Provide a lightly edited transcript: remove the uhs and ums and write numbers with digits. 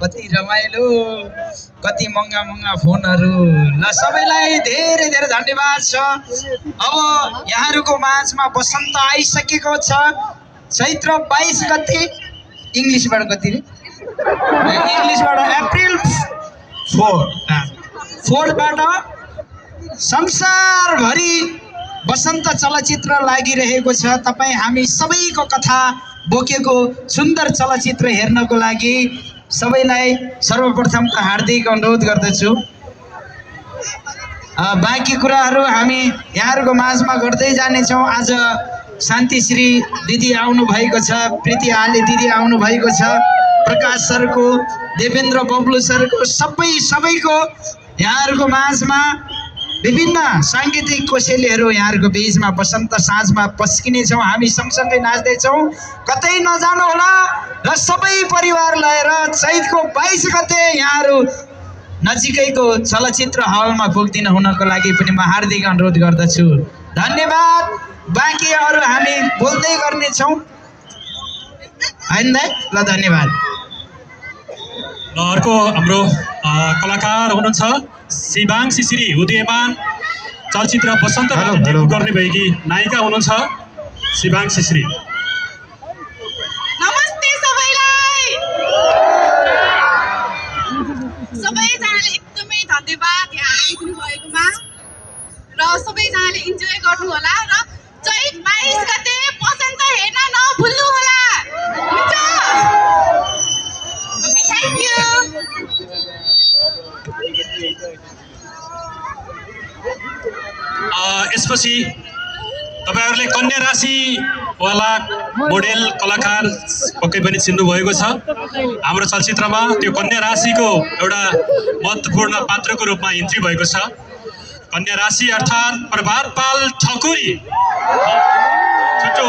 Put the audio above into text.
कति रमाइलो, कति महँगा महँगा फोनहरू। ल सबैलाई धेरै धेरै धन्यवाद छ। अब यहाँहरूको माझमा बसन्त आइसकेको छ। चैत्र 22 गते, इङ्ग्लिसबाट कति रे? इङ्ग्लिसबाट अप्रिल 4बाट संसारभरि बसन्त चलचित्र लागिरहेको छ। तपाईँ हामी सबैको कथा बोकेको सुन्दर चलचित्र हेर्नको लागि सबैलाई सर्वप्रथम त हार्दिक अनुरोध गर्दछु। बाँकी कुराहरू हामी यहाँहरूको माझमा गर्दै जानेछौँ। आज शान्तिश्री दिदी आउनु भएको छ, प्रीति आले दिदी आउनु भएको छ, प्रकाश सरको, देवेन्द्र बब्लु सरको, सबैको यहाँहरूको माझमा विभिन्न साङ्गीतिक कोसेलीहरू यहाँहरूको बीचमा बसन्त साँझमा पस्किनेछौँ। हामी सँगसँगै नाच्दैछौँ। कतै नजानु होला र सबै परिवार लिएर चैतको 22 गते यहाँहरू नजिकैको चलचित्र हलमा पुग्दिन हुनको लागि पनि म हार्दिक अनुरोध गर्दछु। धन्यवाद। बाँकी अरू हामी बोल्दै गर्नेछौँ हैन दाइ? ल धन्यवाद। अर्को हाम्रो कलाकार हुनुहुन्छ शिवांशी श्री, उदयमान चलचित्र बसन्त गर्ने भएकी नायिका हुनुहुन्छ शिवांशी श्री। नमस्ते सबैलाई। सबैजनाले एकदमै धन्यवाद यहाँ आइदिनु भएकोमा र सबैजनाले इन्जोय गर्नु होला र चैत 22 गते बसन्त हेर्न नभुल्नु होला। हुन्छ? Okay, thank you. यसपछि तपाईहरुले कन्या राशि वाला मोडेल कलाकार पक्कै पनि चिन्नु भएको छ। हाम्रो चलचित्रमा त्यो कन्या राशिको एउटा महत्त्वपूर्ण पात्रको रूपमा इन्ट्री भएको छ। कन्या राशि अर्थात् प्रभात पाल ठकुरी छुट्टो